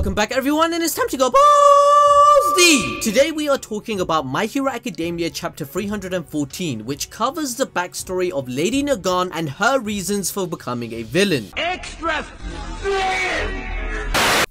Welcome back everyone, and it's time to go balls deep. Today we are talking about My Hero Academia Chapter 314, which covers the backstory of Lady Nagant and her reasons for becoming a villain. Extra.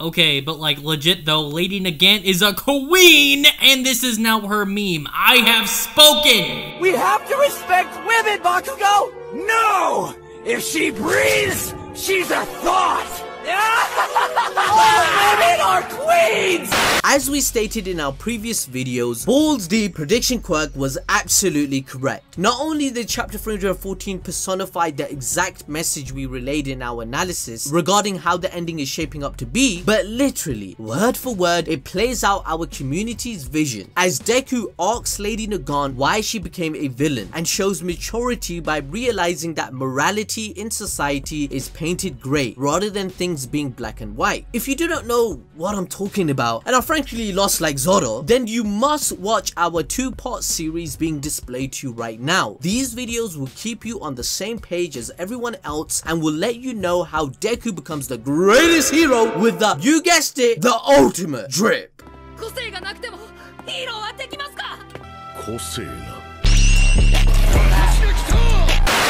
Okay, but like legit though, Lady Nagant is a queen, and this is now her meme. I have spoken! We have to respect women, Bakugo! No! If she breathes, she's a thought! All women are queens! As we stated in our previous videos, Balls Deep prediction quirk was absolutely correct. Not only did Chapter 314 personify the exact message we relayed in our analysis regarding how the ending is shaping up to be, but literally, word for word, it plays out our community's vision, as Deku asks Lady Nagant why she became a villain and shows maturity by realizing that morality in society is painted grey rather than things being black and white. If you do not know what I'm talking about and are frankly lost like Zoro, then you must watch our two-part series being displayed to you right now. These videos will keep you on the same page as everyone else and will let you know how Deku becomes the greatest hero with the, you guessed it, the ultimate drip.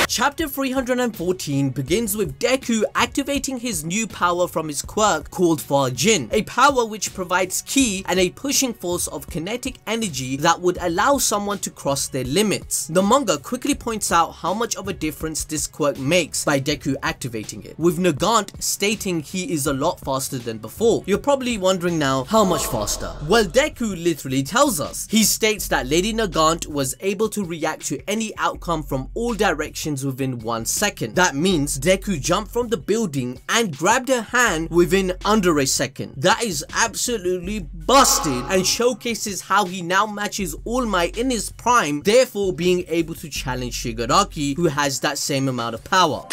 Chapter 314 begins with Deku activating his new power from his quirk called Jin, a power which provides ki and a pushing force of kinetic energy that would allow someone to cross their limits. The manga quickly points out how much of a difference this quirk makes by Deku activating it, with Nagant stating he is a lot faster than before. You're probably wondering now, how much faster? Well, Deku literally tells us. He states that Lady Nagant was able to react to any outcome from all directions within 1 second. That means Deku jumped from the building and grabbed her hand within under a second. That is absolutely busted and showcases how he now matches All Might in his prime, therefore being able to challenge Shigaraki, who has that same amount of power.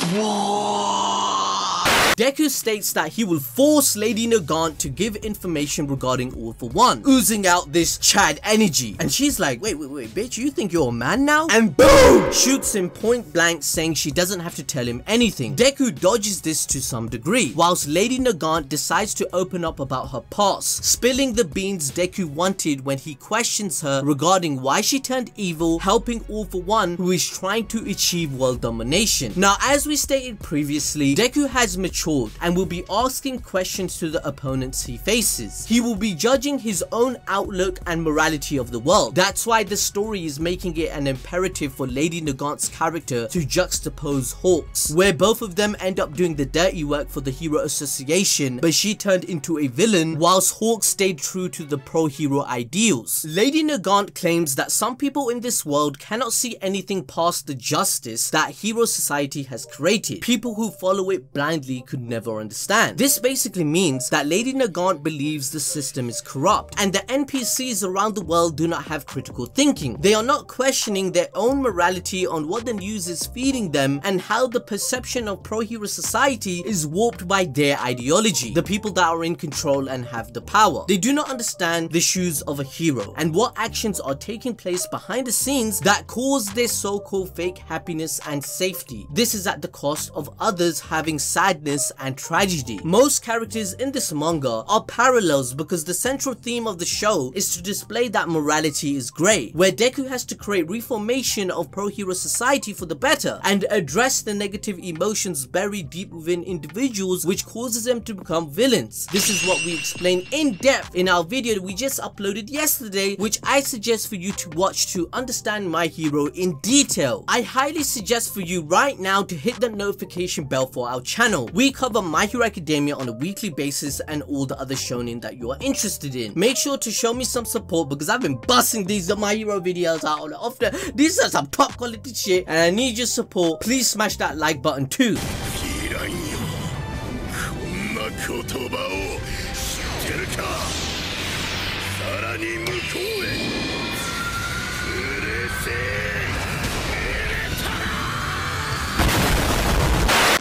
Deku states that he will force Lady Nagant to give information regarding All For One, oozing out this Chad energy. And she's like, wait, bitch, you think you're a man now? And boom! Shoots him point blank, saying she doesn't have to tell him anything. Deku dodges this to some degree, whilst Lady Nagant decides to open up about her past, spilling the beans Deku wanted when he questions her regarding why she turned evil, helping All For One, who is trying to achieve world domination. Now, as we stated previously, Deku has matured and will be asking questions to the opponents he faces. He will be judging his own outlook and morality of the world. That's why the story is making it an imperative for Lady Nagant's character to juxtapose Hawk's, where both of them end up doing the dirty work for the Hero Association, but she turned into a villain whilst Hawk stayed true to the pro-hero ideals. Lady Nagant claims that some people in this world cannot see anything past the justice that Hero Society has created. People who follow it blindly could never understand. This basically means that Lady Nagant believes the system is corrupt and the NPCs around the world do not have critical thinking. They are not questioning their own morality on what the news is feeding them and how the perception of pro-hero society is warped by their ideology, the people that are in control and have the power. They do not understand the shoes of a hero and what actions are taking place behind the scenes that cause their so-called fake happiness and safety. This is at the cost of others having sadness and tragedy. Most characters in this manga are parallels because the central theme of the show is to display that morality is grey, where Deku has to create reformation of pro-hero society for the better and address the negative emotions buried deep within individuals which causes them to become villains. This is what we explain in depth in our video that we just uploaded yesterday, which I suggest for you to watch to understand My Hero in detail. I highly suggest for you right now to hit the notification bell for our channel. We cover My Hero Academia on a weekly basis and all the other shonen that you are interested in. Make sure to show me some support because I've been busting these My Hero videos out often. These are some top quality shit and I need your support. Please smash that like button too.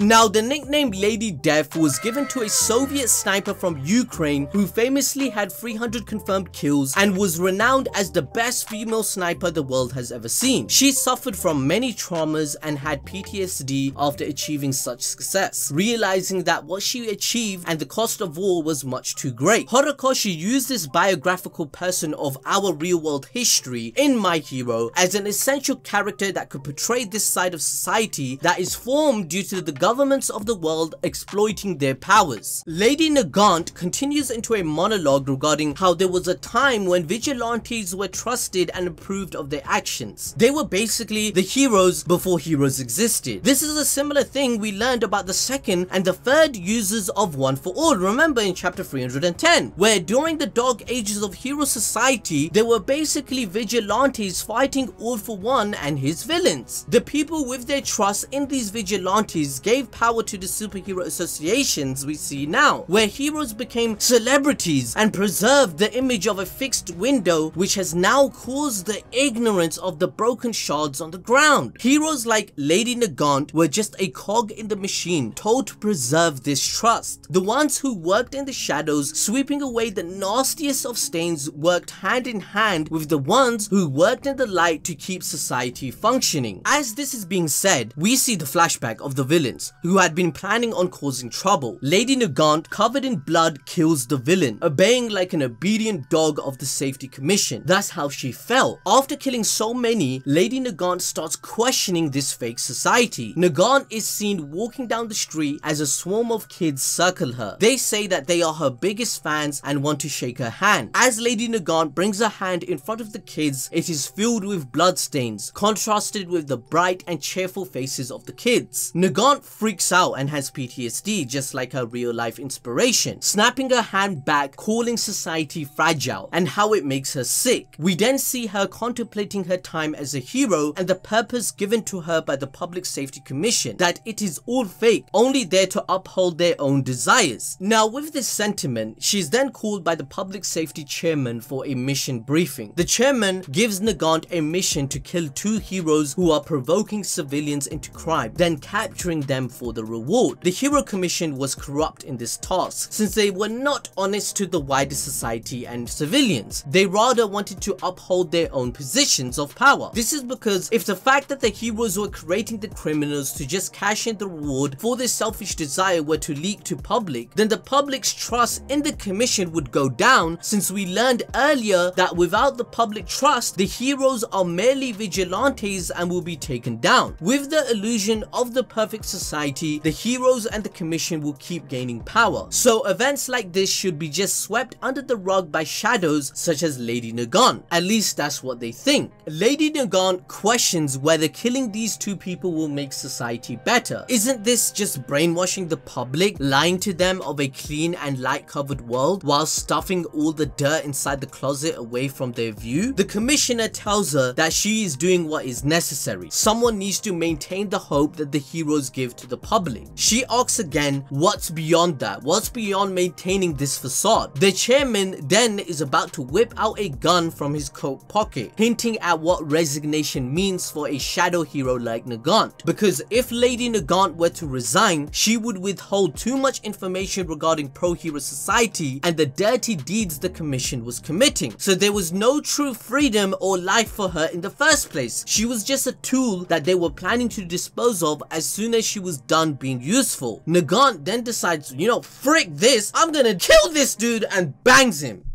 Now, the nickname Lady Death was given to a Soviet sniper from Ukraine who famously had 300 confirmed kills and was renowned as the best female sniper the world has ever seen. She suffered from many traumas and had PTSD after achieving such success, realizing that what she achieved and the cost of war was much too great. Horikoshi used this biographical person of our real-world history in My Hero as an essential character that could portray this side of society that is formed due to the governments of the world exploiting their powers. Lady Nagant continues into a monologue regarding how there was a time when vigilantes were trusted and approved of their actions. They were basically the heroes before heroes existed. This is a similar thing we learned about the second and the third users of One for All, remember in chapter 310, where during the dark ages of hero society, there were basically vigilantes fighting All for One and his villains. The people with their trust in these vigilantes gave power to the superhero associations we see now, where heroes became celebrities and preserved the image of a fixed window, which has now caused the ignorance of the broken shards on the ground. Heroes like Lady Nagant were just a cog in the machine, told to preserve this trust. The ones who worked in the shadows, sweeping away the nastiest of stains, worked hand in hand with the ones who worked in the light to keep society functioning. As this is being said, we see the flashback of the villains who had been planning on causing trouble. Lady Nagant, covered in blood, kills the villain, obeying like an obedient dog of the Safety Commission. That's how she felt. After killing so many, Lady Nagant starts questioning this fake society. Nagant is seen walking down the street as a swarm of kids circle her. They say that they are her biggest fans and want to shake her hand. As Lady Nagant brings her hand in front of the kids, it is filled with bloodstains, contrasted with the bright and cheerful faces of the kids. Nagant freaks out and has PTSD, just like her real-life inspiration, snapping her hand back, calling society fragile and how it makes her sick. We then see her contemplating her time as a hero and the purpose given to her by the Public Safety Commission, that it is all fake, only there to uphold their own desires. Now, with this sentiment, she is then called by the Public Safety Chairman for a mission briefing. The chairman gives Nagant a mission to kill 2 heroes who are provoking civilians into crime, then capturing them for the reward. The Hero Commission was corrupt in this task, since they were not honest to the wider society and civilians. They rather wanted to uphold their own positions of power. This is because if the fact that the heroes were creating the criminals to just cash in the reward for their selfish desire were to leak to public, then the public's trust in the commission would go down, since we learned earlier that without the public trust, the heroes are merely vigilantes and will be taken down. With the illusion of the perfect society, the heroes and the commission will keep gaining power. So events like this should be just swept under the rug by shadows such as Lady Nagant. At least that's what they think. Lady Nagant questions whether killing these 2 people will make society better. Isn't this just brainwashing the public, lying to them of a clean and light-covered world while stuffing all the dirt inside the closet away from their view? The commissioner tells her that she is doing what is necessary. Someone needs to maintain the hope that the heroes give to the public. She asks again, what's beyond that? What's beyond maintaining this facade? The chairman then is about to whip out a gun from his coat pocket, hinting at what resignation means for a shadow hero like Nagant. Because if Lady Nagant were to resign, she would withhold too much information regarding pro-hero society and the dirty deeds the commission was committing. So there was no true freedom or life for her in the first place. She was just a tool that they were planning to dispose of as soon as she was done being useful. Nagant then decides, you know, frick this, I'm gonna kill this dude, and bangs him.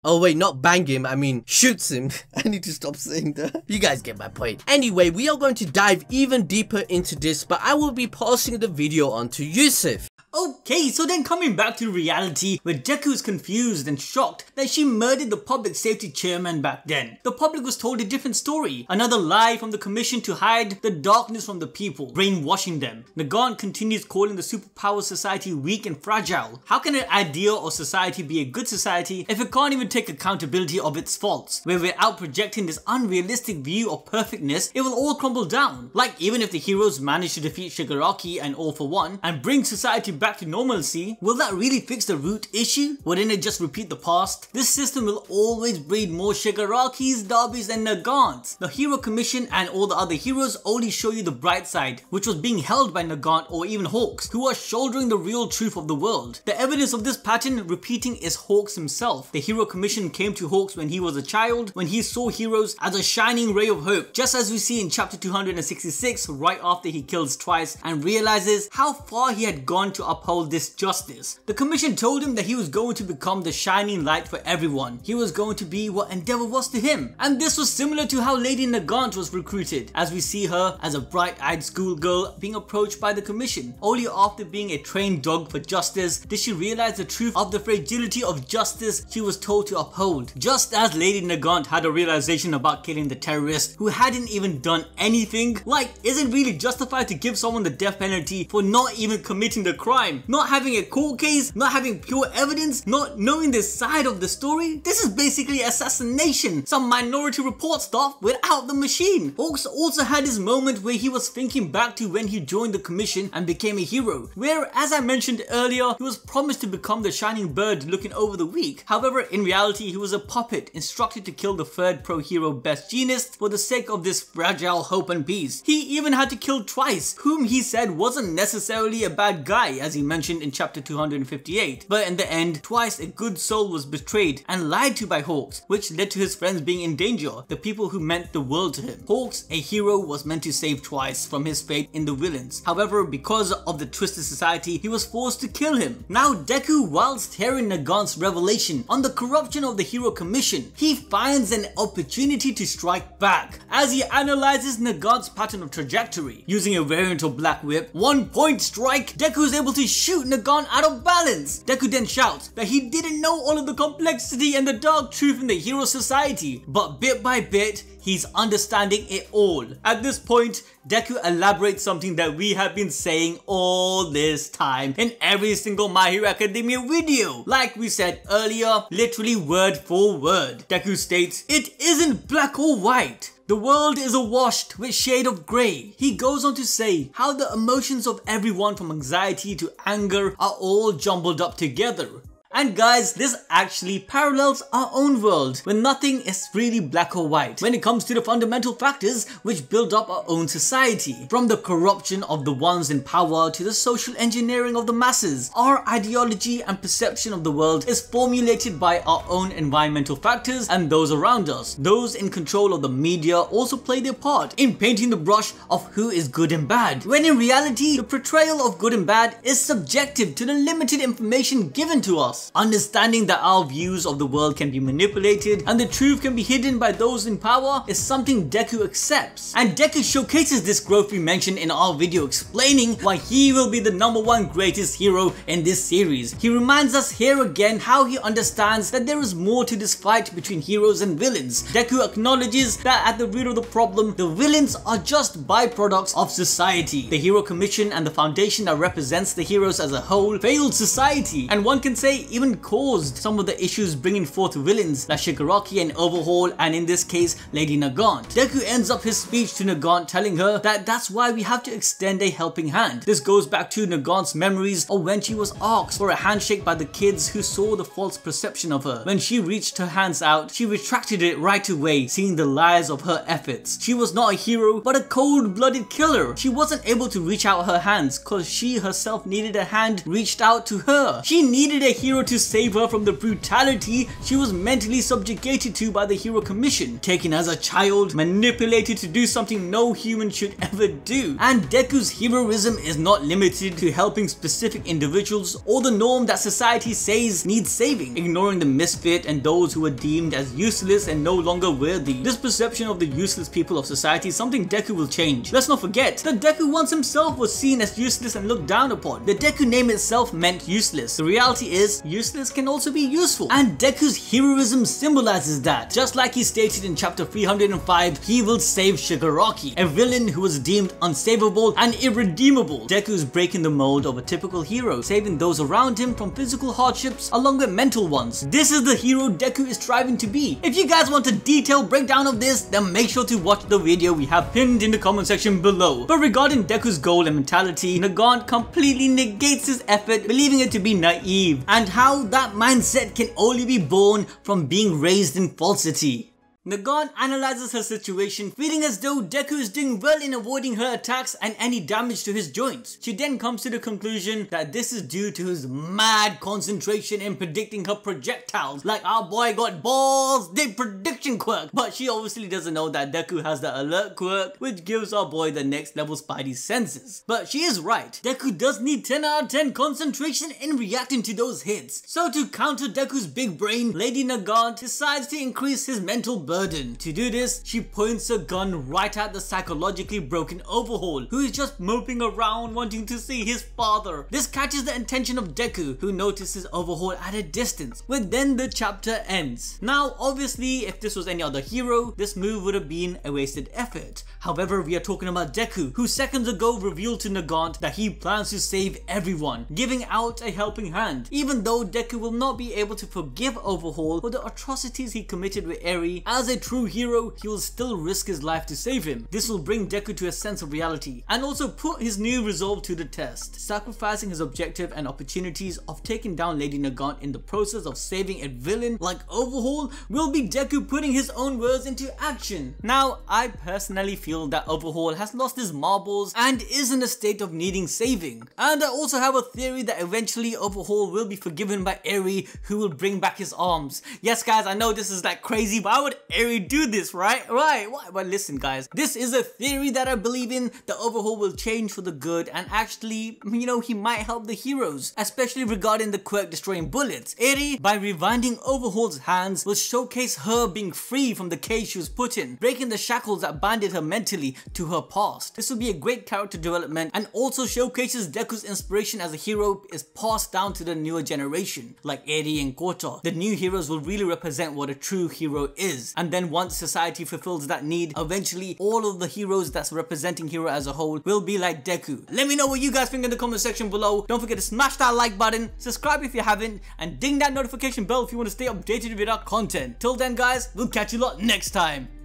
Oh wait, not bang him, I mean shoots him. I need to stop saying that. You guys get my point. Anyway, we are going to dive even deeper into this, but I will be passing the video on to Yusuf. Okay, so then coming back to reality, where Deku is confused and shocked that she murdered the public safety chairman back then. The public was told a different story, another lie from the commission to hide the darkness from the people, brainwashing them. Nagant continues calling the superpower society weak and fragile. How can an ideal or society be a good society if it can't even take accountability of its faults? Where without projecting this unrealistic view of perfectness, it will all crumble down. Like even if the heroes manage to defeat Shigaraki and All for One and bring society back to normalcy, will that really fix the root issue? Wouldn't it just repeat the past? This system will always breed more Shigarakis, Darbys and Nagants. The Hero Commission and all the other heroes only show you the bright side, which was being held by Nagant or even Hawks, who are shouldering the real truth of the world. The evidence of this pattern repeating is Hawks himself. The Hero Commission came to Hawks when he was a child, when he saw heroes as a shining ray of hope, just as we see in chapter 266 right after he kills Twice and realizes how far he had gone to uphold this justice. The Commission told him that he was going to become the shining light for everyone. He was going to be what Endeavor was to him. And this was similar to how Lady Nagant was recruited, as we see her as a bright-eyed schoolgirl being approached by the Commission. Only after being a trained dog for justice did she realize the truth of the fragility of justice she was told to uphold. Just as Lady Nagant had a realization about killing the terrorist who hadn't even done anything, like, isn't really justified to give someone the death penalty for not even committing the crime, not having a court case, not having pure evidence, not knowing this side of the story. This is basically assassination, some Minority Report stuff without the machine. Hawks also had his moment where he was thinking back to when he joined the Commission and became a hero, where, as I mentioned earlier, he was promised to become the shining bird looking over the weak. However, in reality, he was a puppet instructed to kill the third pro-hero best genist for the sake of this fragile hope and peace. He even had to kill Twice, whom he said wasn't necessarily a bad guy, as he mentioned in chapter 258. But in the end, Twice, a good soul, was betrayed and lied to by Hawks, which led to his friends being in danger, the people who meant the world to him. Hawks, a hero, was meant to save Twice from his fate in the villains. However, because of the twisted society, he was forced to kill him. Now Deku, whilst hearing Nagant's revelation on the corruption of the Hero Commission, he finds an opportunity to strike back. As he analyzes Nagant's pattern of trajectory, using a variant of Black Whip, 1 point strike, Deku is able to shoot Nagant out of balance. Deku then shouts that he didn't know all of the complexity and the dark truth in the hero society, but bit by bit, he's understanding it all. At this point, Deku elaborates something that we have been saying all this time in every single My Hero Academia video. Like we said earlier, literally word for word. Deku states, "It isn't black or white. The world is awashed with shade of grey." He goes on to say how the emotions of everyone from anxiety to anger are all jumbled up together. And guys, this actually parallels our own world, where nothing is really black or white when it comes to the fundamental factors which build up our own society. From the corruption of the ones in power to the social engineering of the masses, our ideology and perception of the world is formulated by our own environmental factors and those around us. Those in control of the media also play their part in painting the brush of who is good and bad, when in reality, the portrayal of good and bad is subjective to the limited information given to us. Understanding that our views of the world can be manipulated and the truth can be hidden by those in power is something Deku accepts. And Deku showcases this growth we mentioned in our video explaining why he will be the #1 greatest hero in this series. He reminds us here again how he understands that there is more to this fight between heroes and villains. Deku acknowledges that at the root of the problem, the villains are just byproducts of society. The Hero Commission and the foundation that represents the heroes as a whole failed society, and one can say even caused some of the issues bringing forth villains like Shigaraki and Overhaul, and in this case Lady Nagant. Deku ends up his speech to Nagant telling her that that's why we have to extend a helping hand. This goes back to Nagant's memories of when she was asked for a handshake by the kids who saw the false perception of her. When she reached her hands out, she retracted it right away, seeing the lies of her efforts. She was not a hero, but a cold-blooded killer. She wasn't able to reach out her hands cause she herself needed a hand reached out to her. She needed a hero to save her from the brutality she was mentally subjugated to by the Hero Commission, taken as a child, manipulated to do something no human should ever do. And Deku's heroism is not limited to helping specific individuals or the norm that society says needs saving, ignoring the misfit and those who are deemed as useless and no longer worthy. This perception of the useless people of society is something Deku will change. Let's not forget that Deku once himself was seen as useless and looked down upon. The Deku name itself meant useless. The reality is, useless can also be useful. And Deku's heroism symbolizes that. Just like he stated in chapter 305, he will save Shigaraki, a villain who was deemed unsavable and irredeemable. Deku is breaking the mold of a typical hero, saving those around him from physical hardships along with mental ones. This is the hero Deku is striving to be. If you guys want a detailed breakdown of this, then make sure to watch the video we have pinned in the comment section below. But regarding Deku's goal and mentality, Nagant completely negates his effort, believing it to be naive, and how that mindset can only be born from being raised in falsity. Nagant analyzes her situation, feeling as though Deku is doing well in avoiding her attacks and any damage to his joints. She then comes to the conclusion that this is due to his mad concentration in predicting her projectiles, like our boy got balls deep prediction quirk. But she obviously doesn't know that Deku has the alert quirk, which gives our boy the next level spidey senses. But she is right, Deku does need 10 out of 10 concentration in reacting to those hits. So to counter Deku's big brain, Lady Nagant decides to increase his mental burden. To do this, she points a gun right at the psychologically broken Overhaul, who is just moping around wanting to see his father. This catches the attention of Deku, who notices Overhaul at a distance, but then the chapter ends. Now obviously, if this was any other hero, this move would have been a wasted effort. However, we are talking about Deku, who seconds ago revealed to Nagant that he plans to save everyone, giving out a helping hand. Even though Deku will not be able to forgive Overhaul for the atrocities he committed with Eri, as a true hero, he will still risk his life to save him. This will bring Deku to a sense of reality and also put his new resolve to the test, sacrificing his objective and opportunities of taking down Lady Nagant in the process of saving a villain like Overhaul will be Deku putting his own words into action. Now, I personally feel that Overhaul has lost his marbles and is in a state of needing saving. And I also have a theory that eventually Overhaul will be forgiven by Eri, who will bring back his arms. Yes guys, I know this is like crazy, but why would Eri do this, right? Why? But listen guys, this is a theory that I believe in. The Overhaul will change for the good and actually, you know, he might help the heroes, especially regarding the quirk destroying bullets. Eri, by rewinding Overhaul's hands, will showcase her being free from the cage she was put in, breaking the shackles that binded her mentally to her past. This will be a great character development and also showcases Deku's inspiration as a hero is passed down to the newer generation, like Eri and Kota. The new heroes will really represent what a true hero is. And then once society fulfills that need, eventually all of the heroes that's representing hero as a whole will be like Deku. Let me know what you guys think in the comment section below. Don't forget to smash that like button, subscribe if you haven't, and ding that notification bell if you want to stay updated with our content. Till then guys, we'll catch you lot next time.